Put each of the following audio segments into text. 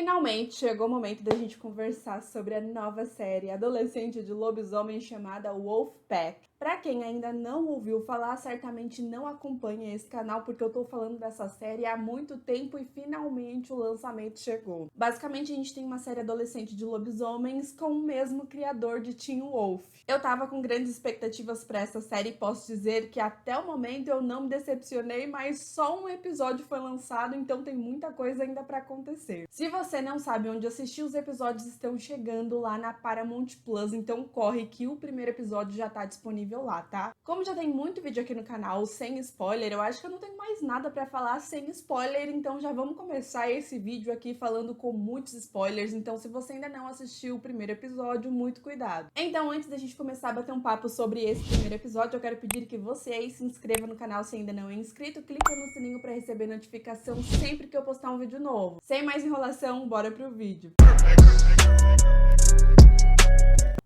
Finalmente chegou o momento da gente conversar sobre a nova série adolescente de lobisomem chamada Wolfpack. Pra quem ainda não ouviu falar, certamente não acompanha esse canal, porque eu tô falando dessa série há muito tempo e finalmente o lançamento chegou. Basicamente, a gente tem uma série adolescente de lobisomens com o mesmo criador de Teen Wolf. Eu tava com grandes expectativas pra essa série e posso dizer que até o momento eu não me decepcionei, mas só um episódio foi lançado, então tem muita coisa ainda pra acontecer. Se você não sabe onde assistir, os episódios estão chegando lá na Paramount Plus, então corre que o primeiro episódio já tá disponível lá, tá? Como já tem muito vídeo aqui no canal sem spoiler, eu acho que eu não tenho mais nada pra falar sem spoiler, então já vamos começar esse vídeo aqui falando com muitos spoilers, então se você ainda não assistiu o primeiro episódio, muito cuidado. Então, antes da gente começar a bater um papo sobre esse primeiro episódio, eu quero pedir que você aí se inscreva no canal se ainda não é inscrito, clica no sininho pra receber notificação sempre que eu postar um vídeo novo. Sem mais enrolação, bora pro vídeo.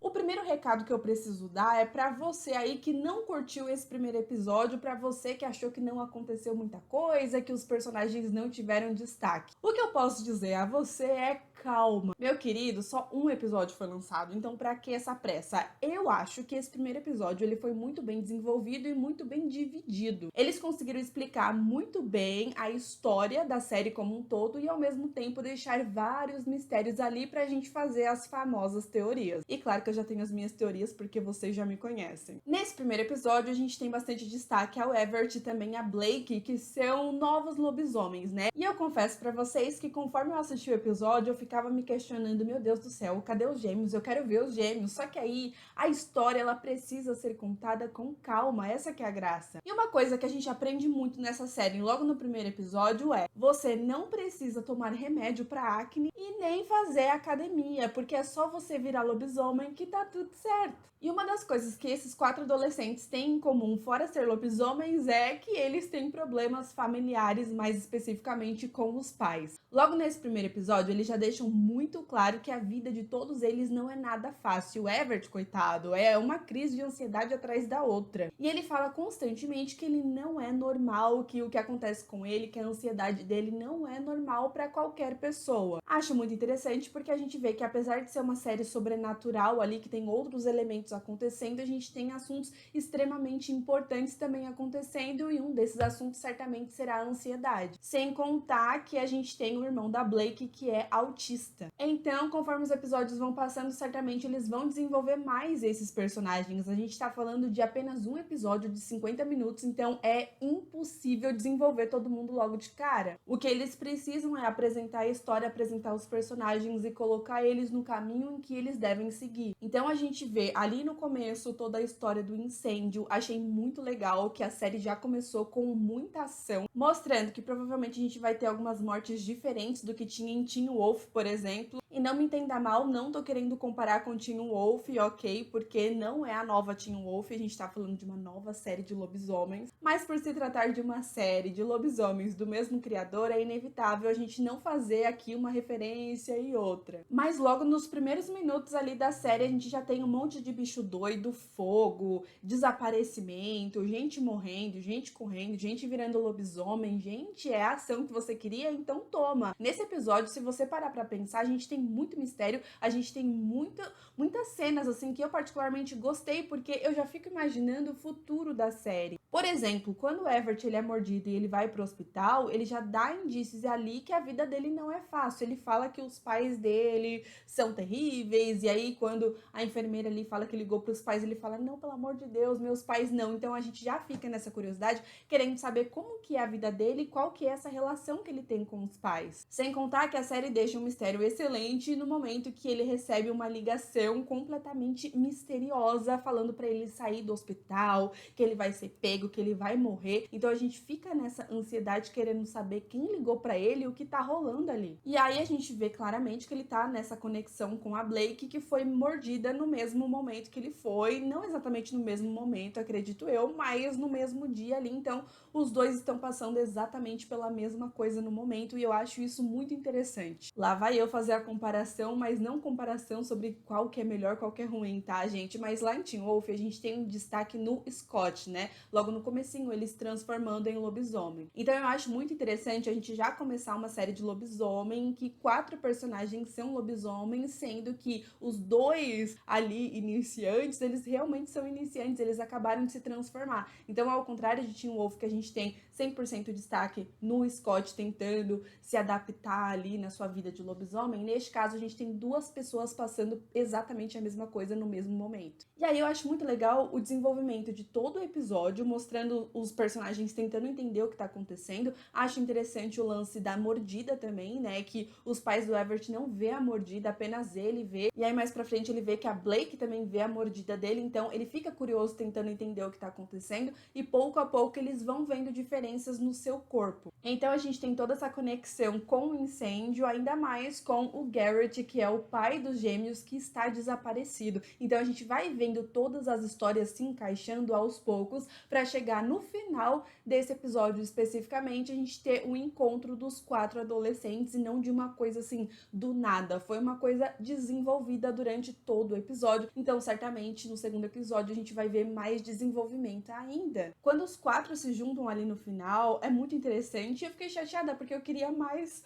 O primeiro recado que eu preciso dar é pra você aí que não curtiu esse primeiro episódio, pra você que achou que não aconteceu muita coisa, que os personagens não tiveram destaque. O que eu posso dizer a você é calma. Meu querido, só um episódio foi lançado, então pra que essa pressa? Eu acho que esse primeiro episódio ele foi muito bem desenvolvido e muito bem dividido. Eles conseguiram explicar muito bem a história da série como um todo e ao mesmo tempo deixar vários mistérios ali pra gente fazer as famosas teorias. E claro que eu já tenho as minhas teorias porque vocês já me conhecem. Nesse primeiro episódio a gente tem bastante destaque ao Everett e também a Blake, que são novos lobisomens, né? E eu confesso pra vocês que conforme eu assisti o episódio eu ficava me questionando, meu Deus do céu, cadê os gêmeos? Eu quero ver os gêmeos. Só que aí a história ela precisa ser contada com calma, essa que é a graça. E uma coisa que a gente aprende muito nessa série, logo no primeiro episódio, é você não precisa tomar remédio pra acne e nem fazer academia, porque é só você virar lobisomem que tá tudo certo. E uma das coisas que esses 4 adolescentes têm em comum, fora ser lobisomens, é que eles têm problemas familiares, mais especificamente com os pais. Logo nesse primeiro episódio, eles já deixam muito claro que a vida de todos eles não é nada fácil. O Everett, coitado, é uma crise de ansiedade atrás da outra. E ele fala constantemente que ele não é normal, que o que acontece com ele, que a ansiedade dele não é normal para qualquer pessoa. Acho muito interessante porque a gente vê que apesar de ser uma série sobrenatural ali, que tem outros elementos acontecendo, a gente tem assuntos extremamente importantes também acontecendo e um desses assuntos certamente será a ansiedade. Sem contar que a gente tem o irmão da Blake que é autista. Então, conforme os episódios vão passando, certamente eles vão desenvolver mais esses personagens. A gente tá falando de apenas um episódio de 50 minutos, então é impossível desenvolver todo mundo logo de cara. O que eles precisam é apresentar a história, apresentar os personagens e colocar eles no caminho em que eles devem seguir. Então a gente vê ali no começo toda a história do incêndio. Achei muito legal que a série já começou com muita ação, mostrando que provavelmente a gente vai ter algumas mortes diferentes do que tinha em Teen Wolf, por exemplo. E não me entenda mal, não tô querendo comparar com Teen Wolf, ok? Porque não é a nova Teen Wolf, a gente tá falando de uma nova série de lobisomens. Mas por se tratar de uma série de lobisomens do mesmo criador, é inevitável a gente não fazer aqui uma referência e outra. Mas logo nos primeiros minutos ali da série, a gente já tem um monte de bicho doido, fogo, desaparecimento, gente morrendo, gente correndo, gente virando lobisomem. Gente, é a ação que você queria? Então toma! Nesse episódio, se você parar pra pensar, a gente tem muito mistério, a gente tem muitas cenas assim que eu particularmente gostei, porque eu já fico imaginando o futuro da série. Por exemplo, quando o Everett ele é mordido e ele vai pro hospital, ele já dá indícios ali que a vida dele não é fácil. Ele fala que os pais dele são terríveis, e aí quando a enfermeira ali fala que ligou pros pais, ele fala, não, pelo amor de Deus, meus pais não. Então a gente já fica nessa curiosidade, querendo saber como que é a vida dele e qual que é essa relação que ele tem com os pais. Sem contar que a série deixa um mistério excelente no momento que ele recebe uma ligação completamente misteriosa, falando pra ele sair do hospital, que ele vai ser pego, que ele vai morrer. Então a gente fica nessa ansiedade querendo saber quem ligou pra ele e o que tá rolando ali. E aí a gente vê claramente que ele tá nessa conexão com a Blake, que foi mordida no mesmo momento que ele foi, não exatamente no mesmo momento, acredito eu, mas no mesmo dia ali. Então os dois estão passando exatamente pela mesma coisa no momento e eu acho isso muito interessante. Lá vai eu fazer a comparação, mas não comparação sobre qual que é melhor, qual que é ruim, tá, gente? Mas lá em Teen Wolf a gente tem um destaque no Scott, né? Logo no comecinho, ele se transformando em lobisomem. Então eu acho muito interessante a gente já começar uma série de lobisomem em que 4 personagens são lobisomens, sendo que os 2 ali iniciantes, eles realmente são iniciantes, eles acabaram de se transformar. Então, ao contrário de Teen Wolf, que a gente tem 100% de destaque no Scott tentando se adaptar ali na sua vida de lobisomem, neste caso a gente tem 2 pessoas passando exatamente a mesma coisa no mesmo momento. E aí eu acho muito legal o desenvolvimento de todo o episódio, mostrando os personagens tentando entender o que tá acontecendo. Acho interessante o lance da mordida também, né, que os pais do Everett não vê a mordida, apenas ele vê. E aí mais pra frente ele vê que a Blake também vê a mordida dele, então ele fica curioso tentando entender o que tá acontecendo e pouco a pouco eles vão vendo diferenças no seu corpo. Então a gente tem toda essa conexão com o incêndio, ainda mais com o Garrett, que é o pai dos gêmeos que está desaparecido. Então a gente vai vendo todas as histórias se encaixando aos poucos para chegar no final desse episódio especificamente a gente ter o encontro dos 4 adolescentes e não de uma coisa assim do nada. Foi uma coisa desenvolvida durante todo o episódio. Então certamente no segundo episódio a gente vai ver mais desenvolvimento ainda. Quando os 4 se juntam ali no final, é muito interessante. Eu fiquei chateada porque eu queria mais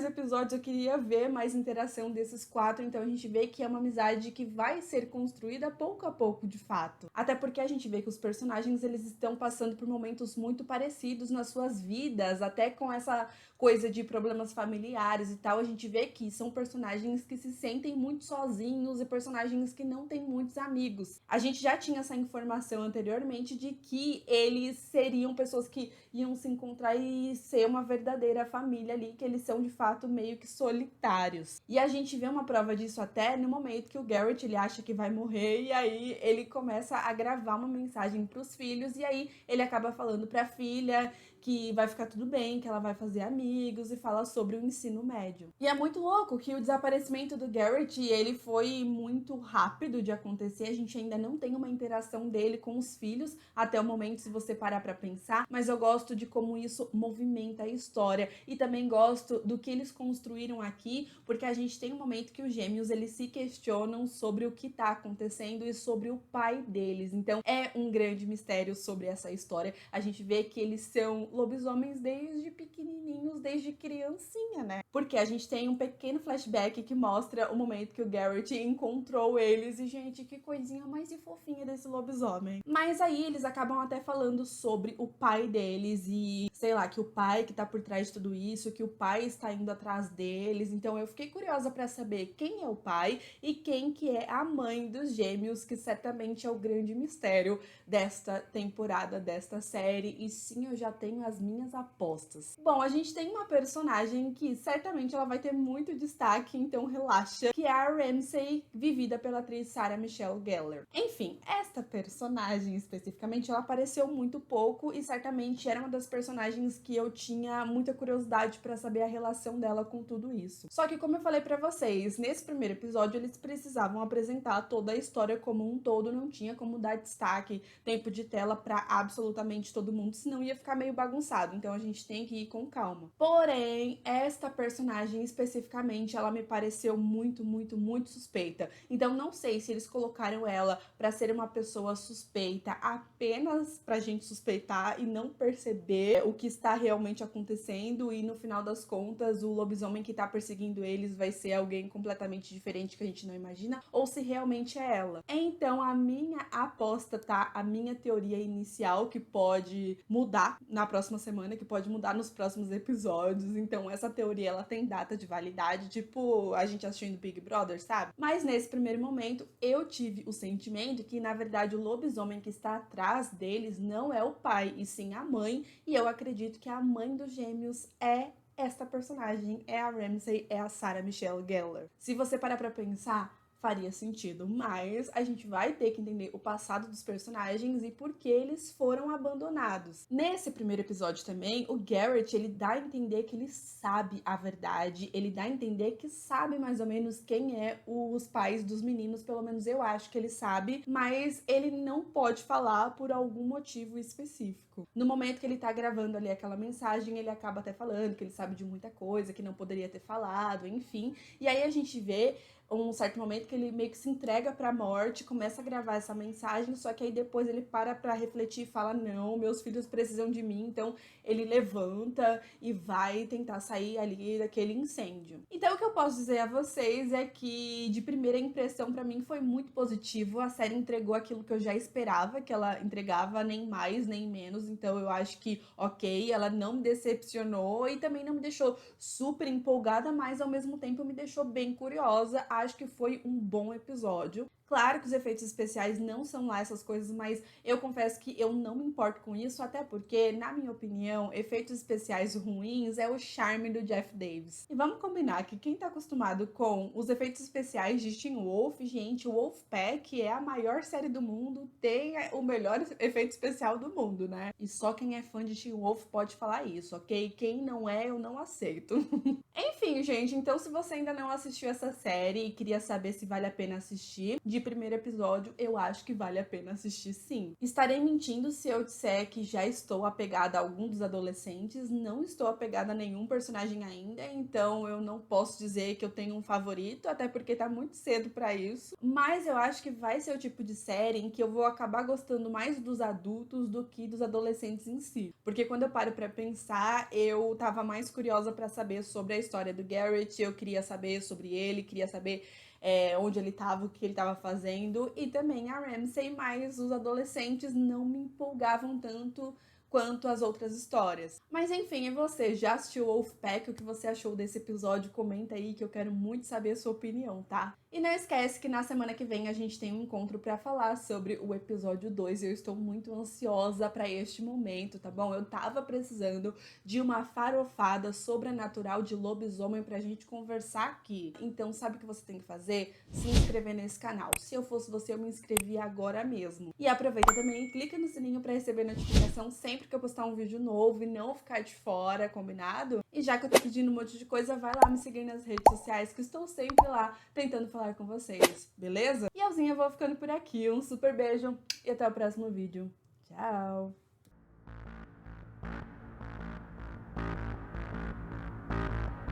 episódios, eu queria ver mais interação desses 4, então a gente vê que é uma amizade que vai ser construída pouco a pouco, de fato. Até porque a gente vê que os personagens, eles estão passando por momentos muito parecidos nas suas vidas, até com essa coisa de problemas familiares e tal, a gente vê que são personagens que se sentem muito sozinhos e personagens que não têm muitos amigos. A gente já tinha essa informação anteriormente de que eles seriam pessoas que iam se encontrar e ser uma verdadeira família ali, que eles são de fato meio que solitários. E a gente vê uma prova disso até no momento que o Garrett ele acha que vai morrer e aí ele começa a gravar uma mensagem pros filhos e aí ele acaba falando pra filha que vai ficar tudo bem, que ela vai fazer amigos e fala sobre o ensino médio. E é muito louco que o desaparecimento do Garrett, ele foi muito rápido de acontecer, a gente ainda não tem uma interação dele com os filhos até o momento, se você parar pra pensar, mas eu gosto de como isso movimenta a história e também gosto do que eles construíram aqui, porque a gente tem um momento que os gêmeos, eles se questionam sobre o que tá acontecendo e sobre o pai deles, então é um grande mistério sobre essa história. A gente vê que eles são lobisomens desde pequenininhos, desde criancinha, né? Porque a gente tem um pequeno flashback que mostra o momento que o Garrett encontrou eles e, gente, que coisinha mais fofinha desse lobisomem. Mas aí eles acabam até falando sobre o pai deles e, sei lá, que o pai que tá por trás de tudo isso, que o pai está indo atrás deles. Então eu fiquei curiosa pra saber quem é o pai e quem que é a mãe dos gêmeos, que certamente é o grande mistério desta temporada, desta série. E sim, eu já tenho as minhas apostas. Bom, a gente tem uma personagem que certamente ela vai ter muito destaque, então relaxa, que é a Ramsay, vivida pela atriz Sarah Michelle Gellar. Enfim, esta personagem especificamente, ela apareceu muito pouco e certamente era uma das personagens que eu tinha muita curiosidade pra saber a relação dela com tudo isso. Só que como eu falei pra vocês, nesse primeiro episódio eles precisavam apresentar toda a história como um todo, não tinha como dar destaque, tempo de tela pra absolutamente todo mundo, senão ia ficar meio bagunçado, então a gente tem que ir com calma. Porém, esta personagem especificamente, ela me pareceu muito, muito, muito suspeita. Então não sei se eles colocaram ela pra ser uma pessoa suspeita apenas pra gente suspeitar e não perceber o que está realmente acontecendo e no final das contas o lobisomem que tá perseguindo eles vai ser alguém completamente diferente que a gente não imagina, ou se realmente é ela. Então a minha aposta, tá? A minha teoria inicial, que pode mudar na próxima semana, que pode mudar nos próximos episódios, então essa teoria ela tem data de validade, tipo a gente assistindo Big Brother, sabe? Mas nesse primeiro momento eu tive o sentimento que na verdade o lobisomem que está atrás deles não é o pai, e sim a mãe, e eu acredito que a mãe dos gêmeos é esta personagem, é a Ramsay, é a Sarah Michelle Gellar. Se você parar pra pensar, faria sentido, mas a gente vai ter que entender o passado dos personagens e por que eles foram abandonados. Nesse primeiro episódio também, o Garrett, ele dá a entender que ele sabe a verdade, ele dá a entender que sabe mais ou menos quem é os pais dos meninos, pelo menos eu acho que ele sabe, mas ele não pode falar por algum motivo específico. No momento que ele tá gravando ali aquela mensagem, ele acaba até falando que ele sabe de muita coisa, que não poderia ter falado, enfim. E aí a gente vê um certo momento que ele meio que se entrega pra morte, começa a gravar essa mensagem, só que aí depois ele para pra refletir e fala, não, meus filhos precisam de mim, então ele levanta e vai tentar sair ali daquele incêndio. Então o que eu posso dizer a vocês é que de primeira impressão pra mim foi muito positivo, a série entregou aquilo que eu já esperava que ela entregava, nem mais nem menos, então eu acho que ok, ela não me decepcionou e também não me deixou super empolgada, mas ao mesmo tempo me deixou bem curiosa, acho que foi um bom episódio. Claro que os efeitos especiais não são lá essas coisas, mas eu confesso que eu não me importo com isso, até porque, na minha opinião, efeitos especiais ruins é o charme do Jeff Davis. E vamos combinar que quem tá acostumado com os efeitos especiais de Teen Wolf, gente, o Wolfpack é a maior série do mundo, tem o melhor efeito especial do mundo, né? E só quem é fã de Teen Wolf pode falar isso, ok? Quem não é, eu não aceito. Enfim, gente, então se você ainda não assistiu essa série e queria saber se vale a pena assistir, de primeiro episódio, eu acho que vale a pena assistir sim. Estarei mentindo se eu disser que já estou apegada a algum dos adolescentes, não estou apegada a nenhum personagem ainda, então eu não posso dizer que eu tenho um favorito, até porque tá muito cedo pra isso, mas eu acho que vai ser o tipo de série em que eu vou acabar gostando mais dos adultos do que dos adolescentes em si, porque quando eu paro pra pensar, eu tava mais curiosa pra saber sobre a história do Garrett, eu queria saber sobre ele, queria saber onde ele tava, o que ele tava fazendo, e também a Ramsay, mas os adolescentes não me empolgavam tanto quanto as outras histórias. Mas enfim, e você? Já assistiu Wolfpack? O que você achou desse episódio? Comenta aí que eu quero muito saber a sua opinião, tá? E não esquece que na semana que vem a gente tem um encontro pra falar sobre o episódio 2 e eu estou muito ansiosa pra este momento, tá bom? Eu tava precisando de uma farofada sobrenatural de lobisomem pra gente conversar aqui. Então sabe o que você tem que fazer? Se inscrever nesse canal. Se eu fosse você, eu me inscrevia agora mesmo. E aproveita também e clica no sininho pra receber notificação sempre que eu postar um vídeo novo e não ficar de fora, combinado? E já que eu tô pedindo um monte de coisa, vai lá me seguir nas redes sociais que estou sempre lá tentando falar com vocês, beleza? E eu vou ficando por aqui, um super beijo e até o próximo vídeo. Tchau!